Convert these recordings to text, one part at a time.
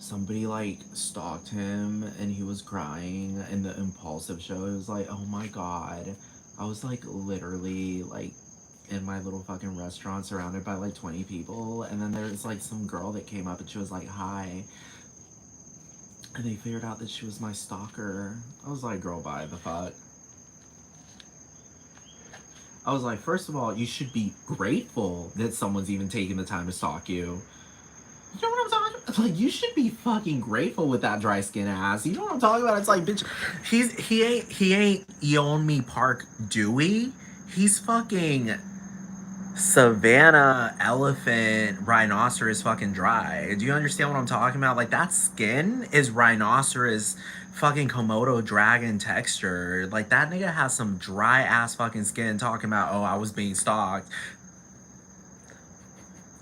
somebody like stalked him and he was crying in the impulsive show. It was like, oh my god. I was like literally like in my little fucking restaurant surrounded by like 20 people, and then there's like some girl that came up and she was like, hi. And they figured out that she was my stalker. I was like, girl, bye the fuck. I was like, first of all, you should be grateful that someone's even taking the time to stalk you. You know what I'm talking about? Like, you should be fucking grateful with that dry skin ass. You know what I'm talking about? It's like, bitch, he ain't Yeonmi Park Dewey. He's fucking Savannah elephant rhinoceros fucking dry. Do you understand what I'm talking about? Like, that skin is rhinoceros fucking Komodo dragon texture. Like, that nigga has some dry ass fucking skin talking about, oh, I was being stalked.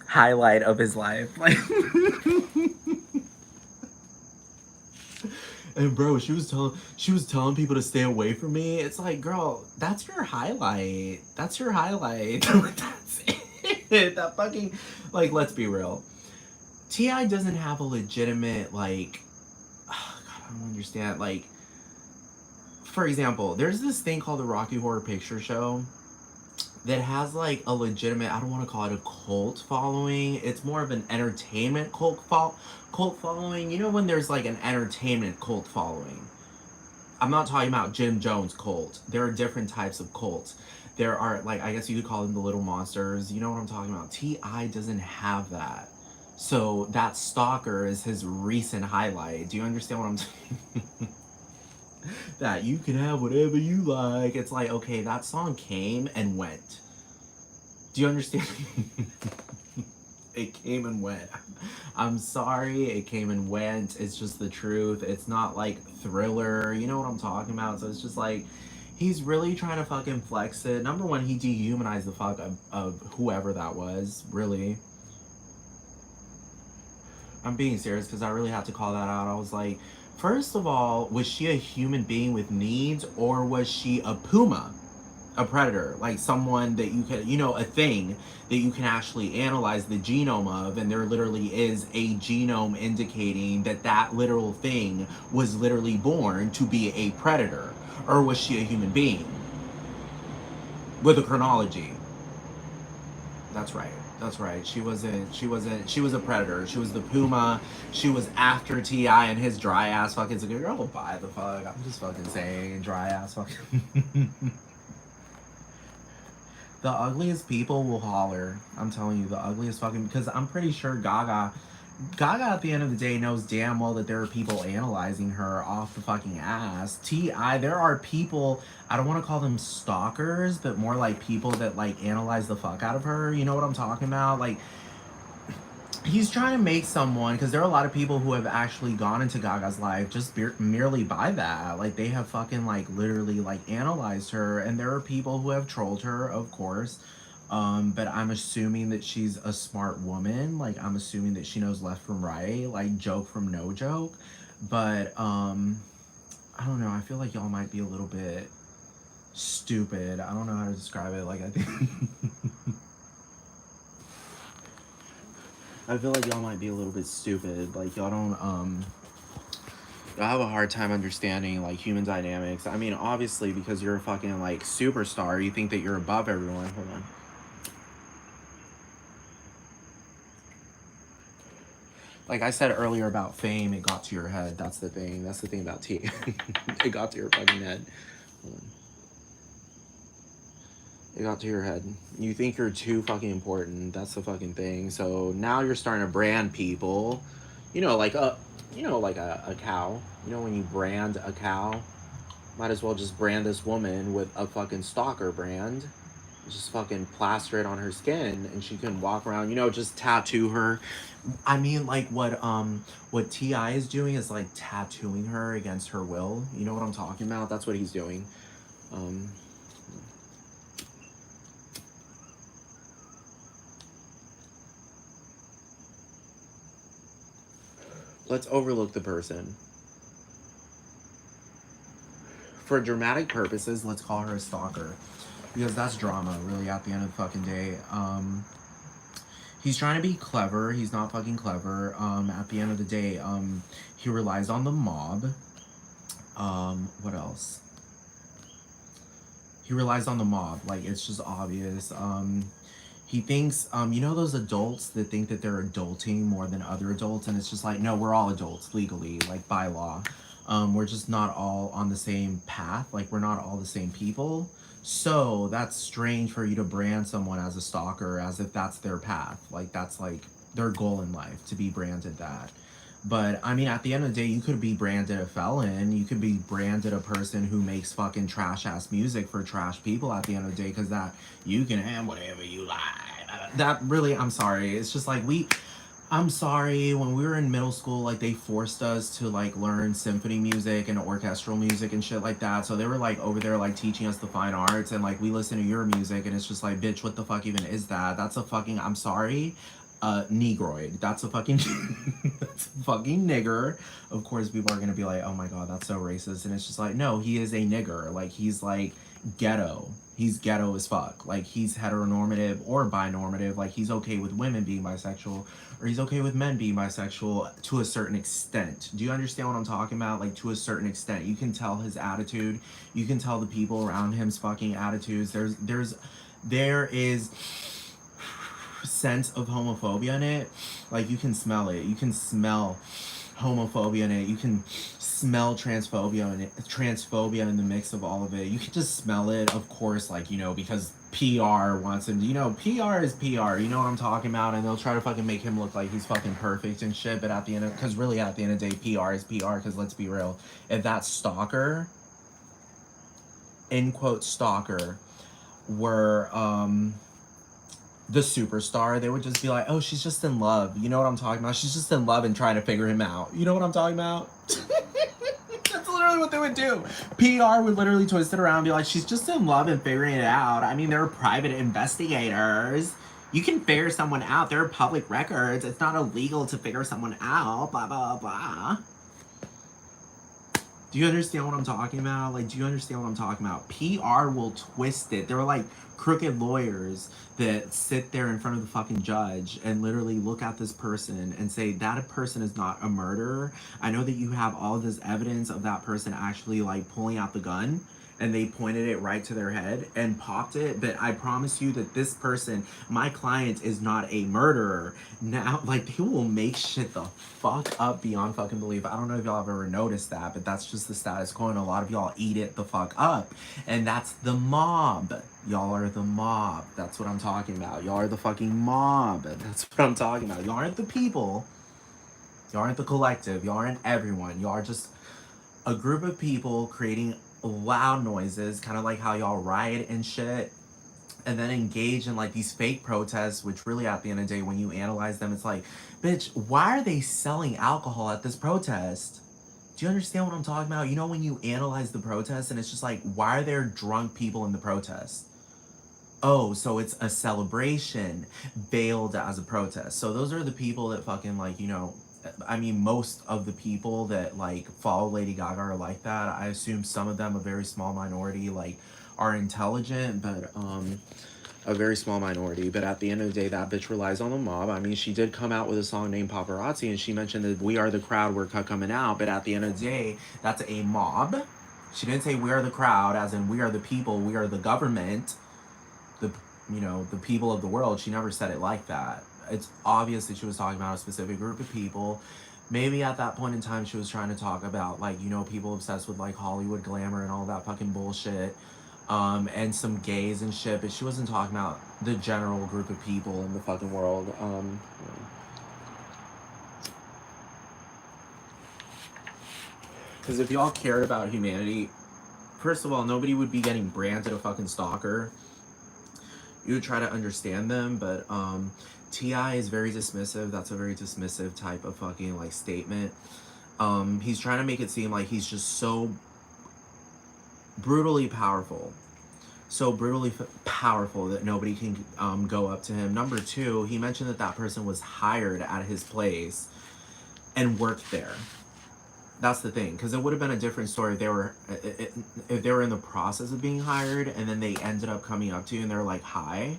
Highlight of his life. Like, and bro, she was telling people to stay away from me. It's like, girl, that's your highlight. That's your highlight. That's it. That fucking, like, let's be real. Ti doesn't have a legitimate like. Oh, God, I don't understand. Like, for example, there's this thing called the Rocky Horror Picture Show that has like a legitimate, I don't want to call it a cult following. It's more of an entertainment cult following. You know when there's like an entertainment cult following. I'm not talking about Jim Jones cult. There are different types of cults. There are, like, I guess you could call them the little monsters. You know what I'm talking about? T.I. doesn't have that. So that stalker is his recent highlight. Do you understand what I'm saying? That you can have whatever you like. It's like, okay, that song came and went. Do you understand? It came and went. I'm sorry, it came and went. It's just the truth. It's not like Thriller. You know what I'm talking about? So it's just like, he's really trying to fucking flex it. Number one, he dehumanized the fuck of whoever that was. Really. I'm being serious because I really had to call that out. I was like, first of all, was she a human being with needs, or was she a puma? A predator, like someone that you can, a thing that you can actually analyze the genome of, and there literally is a genome indicating that that literal thing was literally born to be a predator. Or was she a human being with a chronology? That's right. That's right. She was a predator. She was the puma. She was after Ti and his dry ass fucking girl. Buy the fuck. I'm just fucking saying, dry ass fucking. The ugliest people will holler. I'm telling you, the ugliest fucking, because I'm pretty sure Gaga at the end of the day knows damn well that there are people analyzing her off the fucking ass. T.I., there are people, I don't want to call them stalkers, but more like people that like analyze the fuck out of her. You know what I'm talking about? Like, he's trying to make someone, because there are a lot of people who have actually gone into Gaga's life just merely by that. Like, they have fucking like literally like analyzed her, and there are people who have trolled her, of course. But I'm assuming that she's a smart woman. Like, I'm assuming that she knows left from right, like joke from no joke. But I don't know. I feel like y'all might be a little bit stupid. I don't know how to describe it. Like, I think I feel like y'all might be a little bit stupid. Like, y'all don't y'all have a hard time understanding like human dynamics. I mean, obviously because you're a fucking like superstar, you think that you're above everyone. Hold on. Like I said earlier about fame, it got to your head. That's the thing. That's the thing about tea. It got to your fucking head. Hold on. It got to your head. You think you're too fucking important. That's the fucking thing. So now you're starting to brand people. You know, like a, like a cow. You know, when you brand a cow, might as well just brand this woman with a fucking stalker brand. Just fucking plaster it on her skin, and she can walk around. Just tattoo her. I mean, like what Ti is doing is like tattooing her against her will. You know what I'm talking about? That's what he's doing. Um, let's overlook the person. For dramatic purposes, let's call her a stalker. Because that's drama, really, at the end of the fucking day. He's trying to be clever. He's not fucking clever. At the end of the day, he relies on the mob. What else? He relies on the mob. Like, it's just obvious. He thinks, you know those adults that think that they're adulting more than other adults, and it's just like, no, we're all adults legally, like by law. We're just not all on the same path. Like, we're not all the same people. So that's strange for you to brand someone as a stalker as if that's their path. Like, that's like their goal in life, to be branded that. But I mean, at the end of the day, you could be branded a felon. You could be branded a person who makes fucking trash ass music for trash people at the end of the day, because that you can have whatever you like. That really, I'm sorry. It's just like I'm sorry, when we were in middle school, like they forced us to like learn symphony music and orchestral music and shit like that. So they were like over there like teaching us the fine arts, and like we listen to your music and it's just like, bitch, what the fuck even is that? That's a fucking, I'm sorry, negroid. That's a fucking that's a fucking nigger. Of course people are gonna be like, oh my god, that's so racist. And it's just like, no, he is a nigger. Like, he's like ghetto. He's ghetto as fuck. Like, he's heteronormative or binormative. Like, he's okay with women being bisexual, or he's okay with men being bisexual to a certain extent. Do you understand what I'm talking about? Like, to a certain extent. You can tell his attitude. You can tell the people around him's fucking attitudes. There is sense of homophobia in it. Like, you can smell it. You can smell homophobia in it. You can smell transphobia in the mix of all of it. You can just smell it, of course, like, you know, because PR wants him, you know, PR is PR, you know what I'm talking about, and they'll try to fucking make him look like he's fucking perfect and shit, but at the end of, because really at the end of the day, PR is PR, because let's be real, if that stalker, in quote stalker, were the superstar, they would just be like, oh, she's just in love. You know what I'm talking about? She's just in love and trying to figure him out. You know what I'm talking about? That's literally what they would do. PR would literally twist it around and be like, she's just in love and figuring it out. I mean, they're private investigators. You can figure someone out. They're public records. It's not illegal to figure someone out. Blah, blah, blah. Do you understand what I'm talking about? Like, do you understand what I'm talking about? PR will twist it. They're like crooked lawyers that sit there in front of the fucking judge and literally look at this person and say, that person is not a murderer. I know that you have all of this evidence of that person actually like pulling out the gun, and they pointed it right to their head and popped it, but I promise you that this person, my client, is not a murderer. Now, like, they will make shit the fuck up beyond fucking belief. I don't know if y'all have ever noticed that, but that's just the status quo, and a lot of y'all eat it the fuck up. And that's the mob. Y'all are the mob. That's what I'm talking about. Y'all are the fucking mob. That's what I'm talking about. Y'all aren't the people. Y'all aren't the collective. Y'all aren't everyone. Y'all are just a group of people creating loud noises, kind of like how y'all riot and shit, and then engage in like these fake protests, which really at the end of the day, when you analyze them, it's like, bitch, why are they selling alcohol at this protest? Do you understand what I'm talking about? You know, when you analyze the protest and it's just like, why are there drunk people in the protest? Oh, so it's a celebration veiled as a protest. So those are the people that fucking like, you know, I mean, most of the people that like follow Lady Gaga are like that. I assume some of them, a very small minority, like are intelligent, but a very small minority. But at the end of the day, that bitch relies on the mob. I mean, she did come out with a song named Paparazzi, and she mentioned that we are the crowd, we're coming out. But at the end of the day, that's a mob. She didn't say we are the crowd, as in we are the people, we are the government, the, you know, the people of the world. She never said it like that. It's obvious that she was talking about a specific group of people. Maybe at that point in time she was trying to talk about, like, you know, people obsessed with like Hollywood glamour and all that fucking bullshit, and some gays and shit, but she wasn't talking about the general group of people in the fucking world. Because if y'all cared about humanity, first of all, nobody would be getting branded a fucking stalker. You would try to understand them, but T.I. is very dismissive. That's a very dismissive type of fucking like statement. He's trying to make it seem like he's just so brutally powerful. So brutally powerful that nobody can go up to him. Number two, he mentioned that that person was hired at his place and worked there. That's the thing, because it would have been a different story if they were in the process of being hired and then they ended up coming up to you and they're like, hi.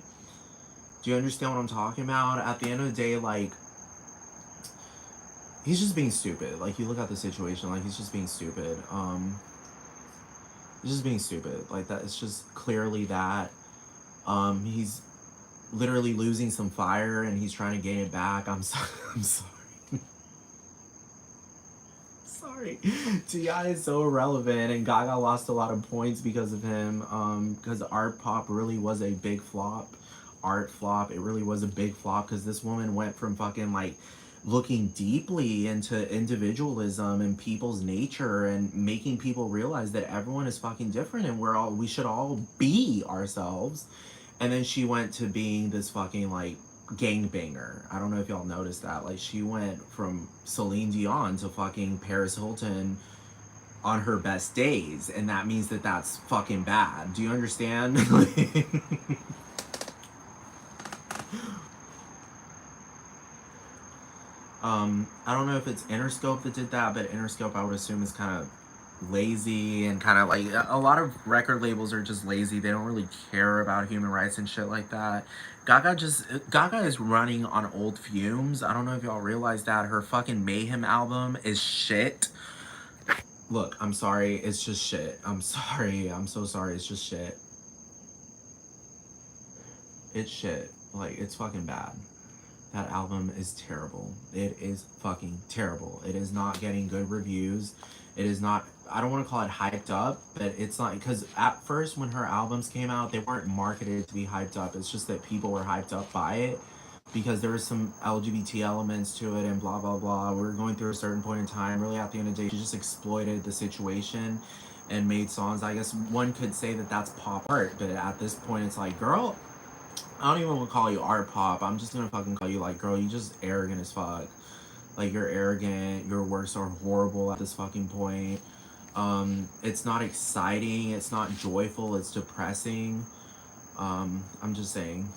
Do you understand what I'm talking about? At the end of the day, like, he's just being stupid. Like, you look at the situation, like, he's just being stupid. He's just being stupid. Like, that, it's just clearly that. He's literally losing some fire and he's trying to gain it back. I'm sorry. I'm sorry. Sorry. T.I. is so irrelevant, and Gaga lost a lot of points because of him. Because Art Pop really was a big flop. Art flop. It really was a big flop because this woman went from fucking like looking deeply into individualism and people's nature and making people realize that everyone is fucking different and we should all be ourselves. And then she went to being this fucking like gangbanger. I don't know if y'all noticed that. Like, she went from Celine Dion to fucking Paris Hilton on her best days, and that means that that's fucking bad. Do you understand? I don't know if it's Interscope that did that, but Interscope, I would assume, is kind of lazy and kind of like a lot of record labels are just lazy. They don't really care about human rights and shit like that. Gaga is running on old fumes. I don't know if y'all realize that. Her fucking Mayhem album is shit. Look, I'm sorry, it's just shit. I'm sorry, I'm so sorry, it's just shit. It's shit. Like, it's fucking bad. That album is terrible. It is fucking terrible. It is not getting good reviews. It is not, I don't want to call it hyped up, but it's not, because at first when her albums came out, they weren't marketed to be hyped up. It's just that people were hyped up by it because there was some LGBT elements to it and blah, blah, blah. We were going through a certain point in time. Really, at the end of the day, she just exploited the situation and made songs. I guess one could say that that's pop art, but at this point, it's like, girl, I don't even want to call you art pop. I'm just gonna fucking call you like, girl, you just arrogant as fuck. Like, you're arrogant. Your works are horrible at this fucking point. It's not exciting. It's not joyful. It's depressing. I'm just saying.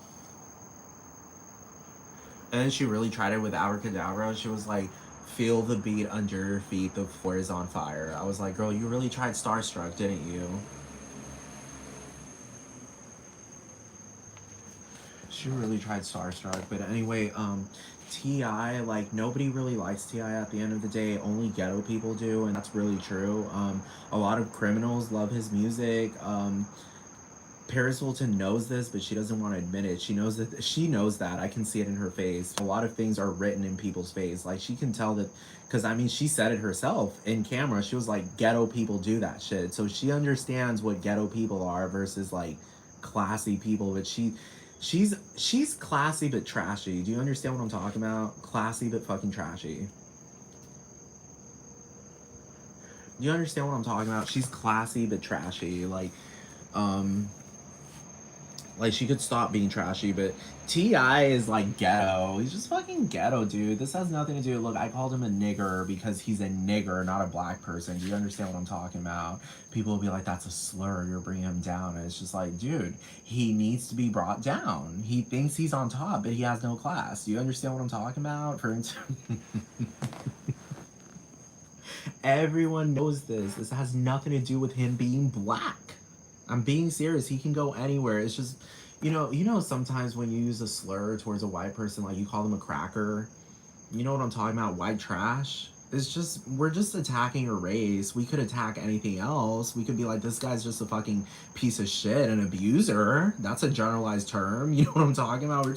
And then she really tried it with Abracadabra. She was like, feel the beat under your feet. The floor is on fire. I was like, girl, you really tried Starstruck, didn't you? She really tried Starstruck. But anyway, T.I., like, nobody really likes T.I. at the end of the day. Only ghetto people do, and that's really true. A lot of criminals love his music. Paris Hilton knows this, but she doesn't want to admit it. She knows that. She knows that. I can see it in her face. A lot of things are written in people's face. Like, she can tell that, because I mean, she said it herself in camera. She was like, "Ghetto people do that shit." So she understands what ghetto people are versus like classy people. But she's classy but trashy. Do you understand what I'm talking about? Classy but fucking trashy. Do you understand what I'm talking about? She's classy but trashy. Um, like, she could stop being trashy, but T.I. is like ghetto. He's just fucking ghetto, dude. This has nothing to do. Look, I called him a nigger because he's a nigger, not a black person. Do you understand what I'm talking about? People will be like, that's a slur. You're bringing him down. And it's just like, dude, he needs to be brought down. He thinks he's on top, but he has no class. Do you understand what I'm talking about? For instance, everyone knows this. This has nothing to do with him being black. I'm being serious. He can go anywhere. It's just, sometimes when you use a slur towards a white person, like you call them a cracker, you know what I'm talking about? White trash. It's just, we're just attacking a race. We could attack anything else. We could be like, this guy's just a fucking piece of shit, an abuser. That's a generalized term. You know what I'm talking about?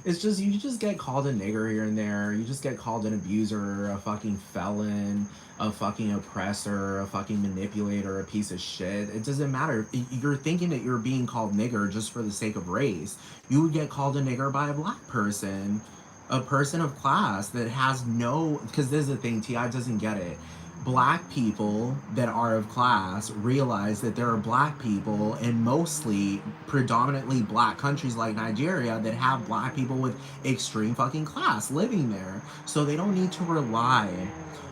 It's just, you just get called a nigger here and there. You just get called an abuser, a fucking felon, a fucking oppressor, a fucking manipulator, a piece of shit. It doesn't matter. You're thinking that you're being called nigger just for the sake of race. You would get called a nigger by a black person, a person of class that has no, because this is the thing, T.I. doesn't get it. Black people that are of class realize that there are black people in mostly predominantly black countries like Nigeria that have black people with extreme fucking class living there. So they don't need to rely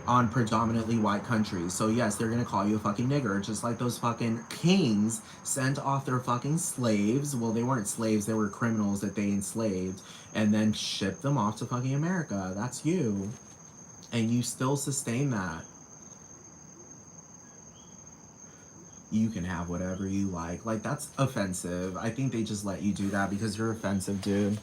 on predominantly white countries. So yes, they're gonna call you a fucking nigger, just like those fucking kings sent off their fucking slaves. Well, they weren't slaves, they were criminals that they enslaved, and then shipped them off to fucking America. That's you. And you still sustain that. You can have whatever you like. Like, that's offensive. I think they just let you do that because you're offensive, dude.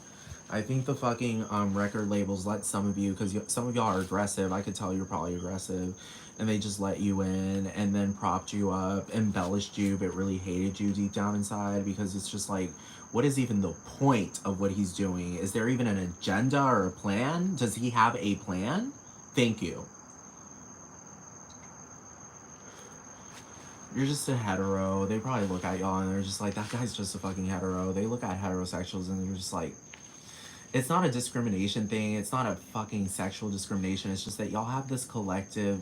I think the fucking record labels let some of you, because some of y'all are aggressive. I could tell you're probably aggressive, and they just let you in and then propped you up, embellished you, but really hated you deep down inside, because it's just like, what is even the point of what he's doing? Is there even an agenda or a plan? Does he have a plan? Thank you. You're just a hetero. They probably look at y'all and they're just like, that guy's just a fucking hetero. They look at heterosexuals and they're just like, it's not a discrimination thing. It's not a fucking sexual discrimination. It's just that y'all have this collective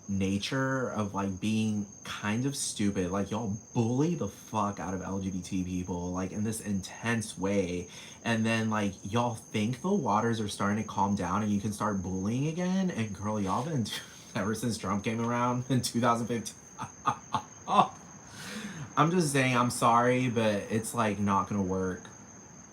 nature of like being kind of stupid. Like y'all bully the fuck out of LGBT people like in this intense way. And then like y'all think the waters are starting to calm down and you can start bullying again. And girl, y'all been ever since Trump came around in 2015. I'm just saying, I'm sorry, but it's like not gonna work.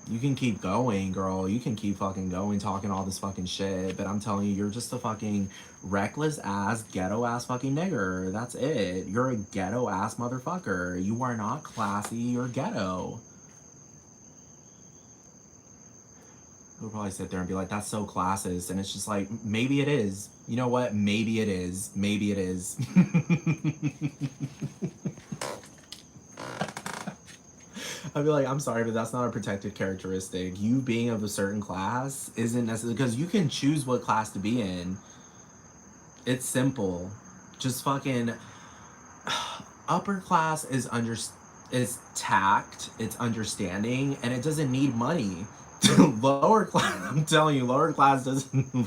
You can keep going, girl. You can keep fucking going, talking all this fucking shit. But I'm telling you, you're just a fucking reckless ass, ghetto ass fucking nigger. That's it. You're a ghetto ass motherfucker. You are not classy. You're ghetto. We'll probably sit there and be like, that's so classist. And it's just like, maybe it is. You know what? Maybe it is. Maybe it is. I'd be like, I'm sorry, but that's not a protected characteristic. You being of a certain class isn't necessarily, because you can choose what class to be in. It's simple. Just fucking upper class is tact, it's understanding, and it doesn't need money. Lower class, I'm telling you, lower class doesn't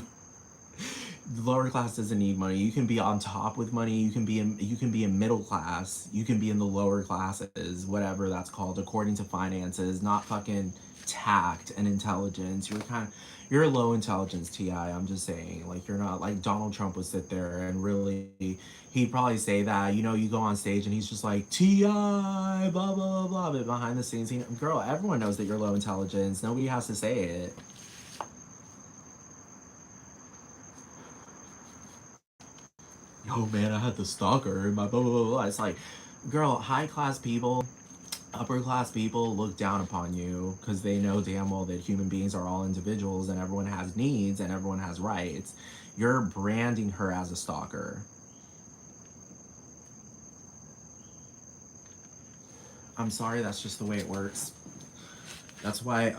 need money. You can be on top with money. You can be in middle class. You can be in the lower classes, whatever that's called, according to finances, not fucking tact and intelligence. You're a low intelligence TI. I'm just saying, like you're not like Donald Trump would sit there and really he'd probably say that, you know, you go on stage and he's just like TI blah blah blah blah, but behind the scenes, girl, everyone knows that you're low intelligence. Nobody has to say it. Oh man, I had the stalker and my blah blah blah blah. It's like, girl, high class people, upper class people look down upon you because they know damn well that human beings are all individuals and everyone has needs and everyone has rights. You're branding her as a stalker. I'm sorry, that's just the way it works. That's why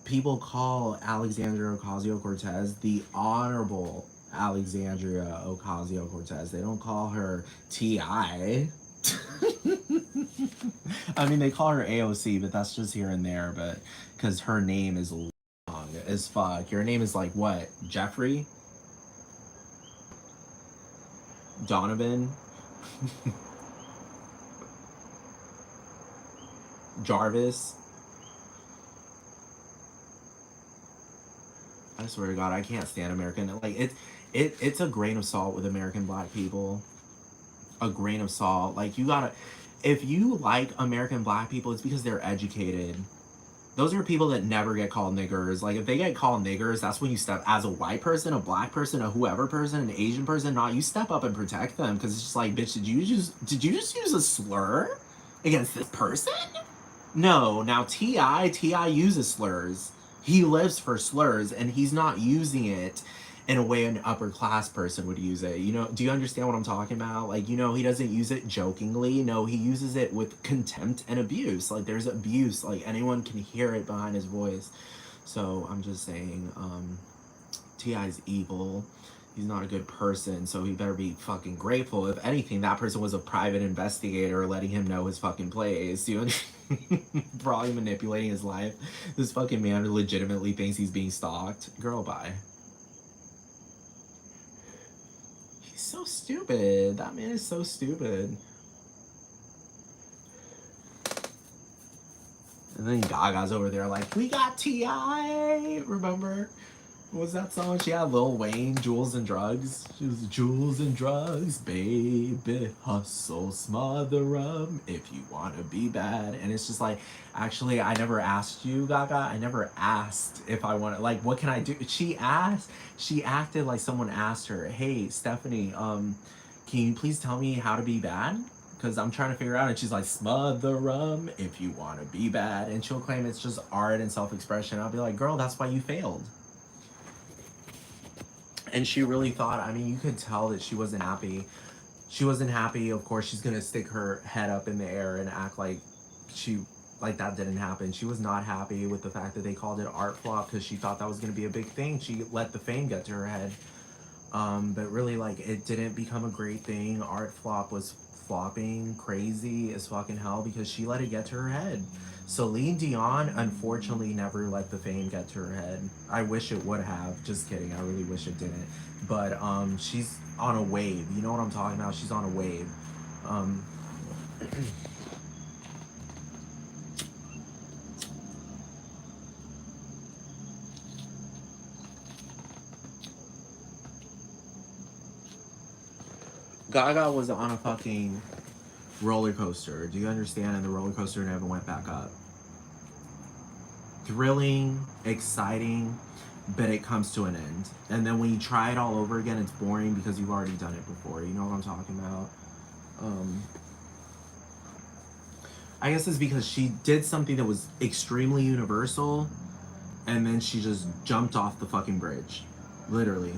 people call Alexandria Ocasio-Cortez the Honorable Alexandria Ocasio-Cortez. They don't call her T.I. I mean, they call her AOC, but that's just here and there. But because her name is long as fuck. Your name is like what? Jeffrey? Donovan? Jarvis? I swear to God, I can't stand American. Like it's a grain of salt with American black people. A grain of salt. Like you gotta, if you like American black people, it's because they're educated. Those are people that never get called niggers. Like if they get called niggers, that's when you step as a white person, a black person, a whoever person, an Asian person. Not you step up and protect them because it's just like, bitch, did you just use a slur against this person? No, now Ti uses slurs. He lives for slurs, and he's not using it in a way an upper class person would use it. You know, do you understand what I'm talking about? Like, you know, he doesn't use it jokingly. No, he uses it with contempt and abuse. Like, there's abuse. Like, anyone can hear it behind his voice. So I'm just saying, Ti's evil. He's not a good person, so he better be fucking grateful. If anything, that person was a private investigator letting him know his fucking place. You know? Probably manipulating his life. This fucking man legitimately thinks he's being stalked. Girl, bye. He's so stupid. That man is so stupid. And then Gaga's over there like, we got T.I. Remember? What was that song? She had Lil Wayne, Jewels and Drugs. She was Jewels and Drugs, baby. Hustle, smother 'em if you want to be bad. And it's just like, actually, I never asked you, Gaga. I never asked if I want to, like, what can I do? She acted like someone asked her, hey, Stephanie, can you please tell me how to be bad? Because I'm trying to figure out, and she's like, smother rum if you want to be bad. And she'll claim it's just art and self expression. I'll be like, girl, that's why you failed. And she really thought, I mean, you could tell that she wasn't happy. She wasn't happy. Of course, she's going to stick her head up in the air and act like she, like that didn't happen. She was not happy with the fact that they called it art flop because she thought that was going to be a big thing. She let the fame get to her head. But really, like, it didn't become a great thing. Art flop was flopping crazy as fucking hell because she let it get to her head. Celine Dion, unfortunately, never let the fame get to her head. I wish it would have. Just kidding. I really wish it didn't. But she's on a wave. You know what I'm talking about? She's on a wave. Gaga was on a fucking roller coaster. Do you understand? And the roller coaster never went back up. Thrilling, exciting, but it comes to an end. And then when you try it all over again, it's boring because you've already done it before. You know what I'm talking about? I guess it's because she did something that was extremely universal, and then she just jumped off the fucking bridge. Literally.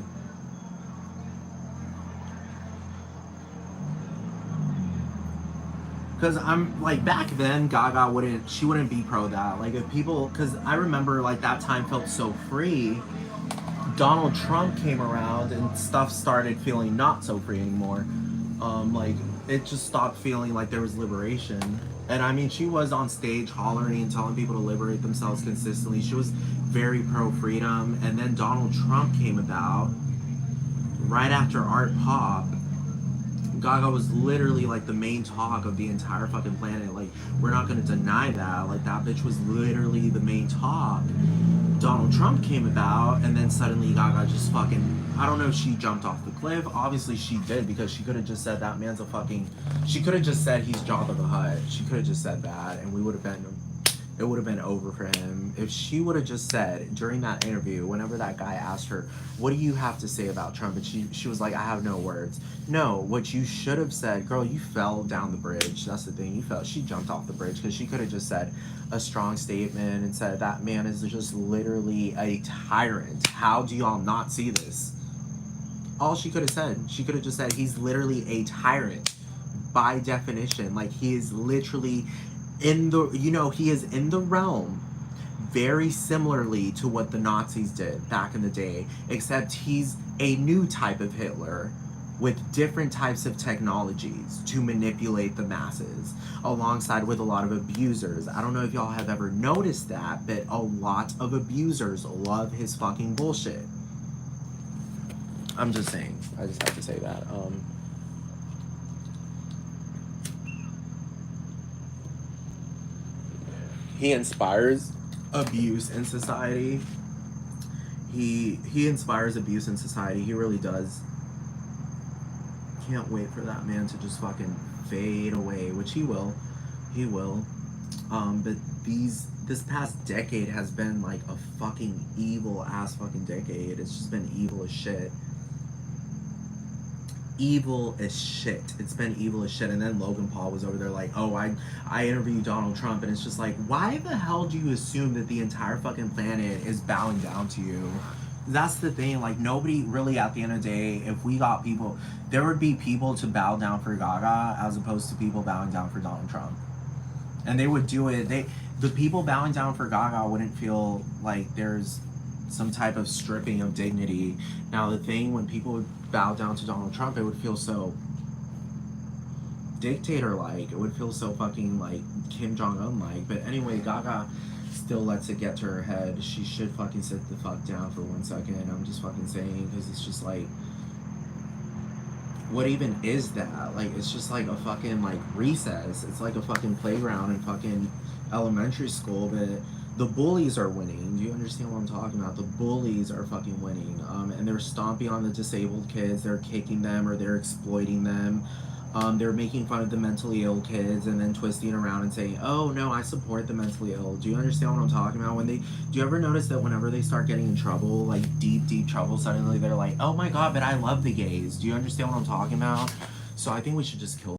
Because I'm like, back then Gaga wouldn't be pro that. Like, if people, because I remember like that time felt so free. Donald Trump came around and stuff started feeling not so free anymore. Like, it just stopped feeling like there was liberation. And I mean, she was on stage hollering and telling people to liberate themselves consistently. She was very pro freedom. And then Donald Trump came about right after Art Pop. Gaga was literally like the main talk of the entire fucking planet. Like, we're not gonna deny that. Like, that bitch was literally the main talk. Donald Trump came about, and then suddenly Gaga just fucking, I don't know if she jumped off the cliff. Obviously she did, because she could have just said that man's a fucking, she could have just said he's Jabba the Hutt. She could have just said that, and it would have been over for him. If she would have just said during that interview, whenever that guy asked her, what do you have to say about Trump? And she was like, I have no words. No, what you should have said, girl, you fell down the bridge. That's the thing. She jumped off the bridge, because she could have just said a strong statement and said, that man is just literally a tyrant. How do y'all not see this? All she could have said, she could have just said, he's literally a tyrant by definition. Like, he is literally in the, he is in the realm very similarly to what the Nazis did back in the day, except he's a new type of Hitler with different types of technologies to manipulate the masses, alongside with a lot of abusers. I don't know if y'all have ever noticed that, but a lot of abusers love his fucking bullshit. I'm just saying. I just have to say that. He inspires abuse in society. He inspires abuse in society. He really does. Can't wait for that man to just fucking fade away, which he will. He will. But this past decade has been like a fucking evil ass fucking decade. It's just been evil as shit. Evil as shit. It's been evil as shit. And then Logan Paul was over there like, oh, I interviewed Donald Trump, and it's just like, why the hell do you assume that the entire fucking planet is bowing down to you? That's the thing. Like, nobody really, at the end of the day, if we got people, there would be people to bow down for Gaga as opposed to people bowing down for Donald Trump. And they would do it. The people bowing down for Gaga wouldn't feel like there's some type of stripping of dignity. Now, the thing, when people would bow down to Donald Trump, it would feel so dictator-like. It would feel so fucking like Kim Jong-un-like. But anyway, Gaga still lets it get to her head. She should fucking sit the fuck down for 1 second. I'm just fucking saying, because it's just like, what even is that? Like, it's just like a fucking like recess. It's like a fucking playground in fucking elementary school, but the bullies are winning. Do you understand what I'm talking about? The bullies are fucking winning. And they're stomping on the disabled kids. They're kicking them, or they're exploiting them. They're making fun of the mentally ill kids and then twisting around and saying, oh no, I support the mentally ill. Do you understand what I'm talking about? Do you ever notice that whenever they start getting in trouble, like deep trouble, suddenly they're like, oh my god, but I love the gays. Do you understand what I'm talking about? So I think we should just kill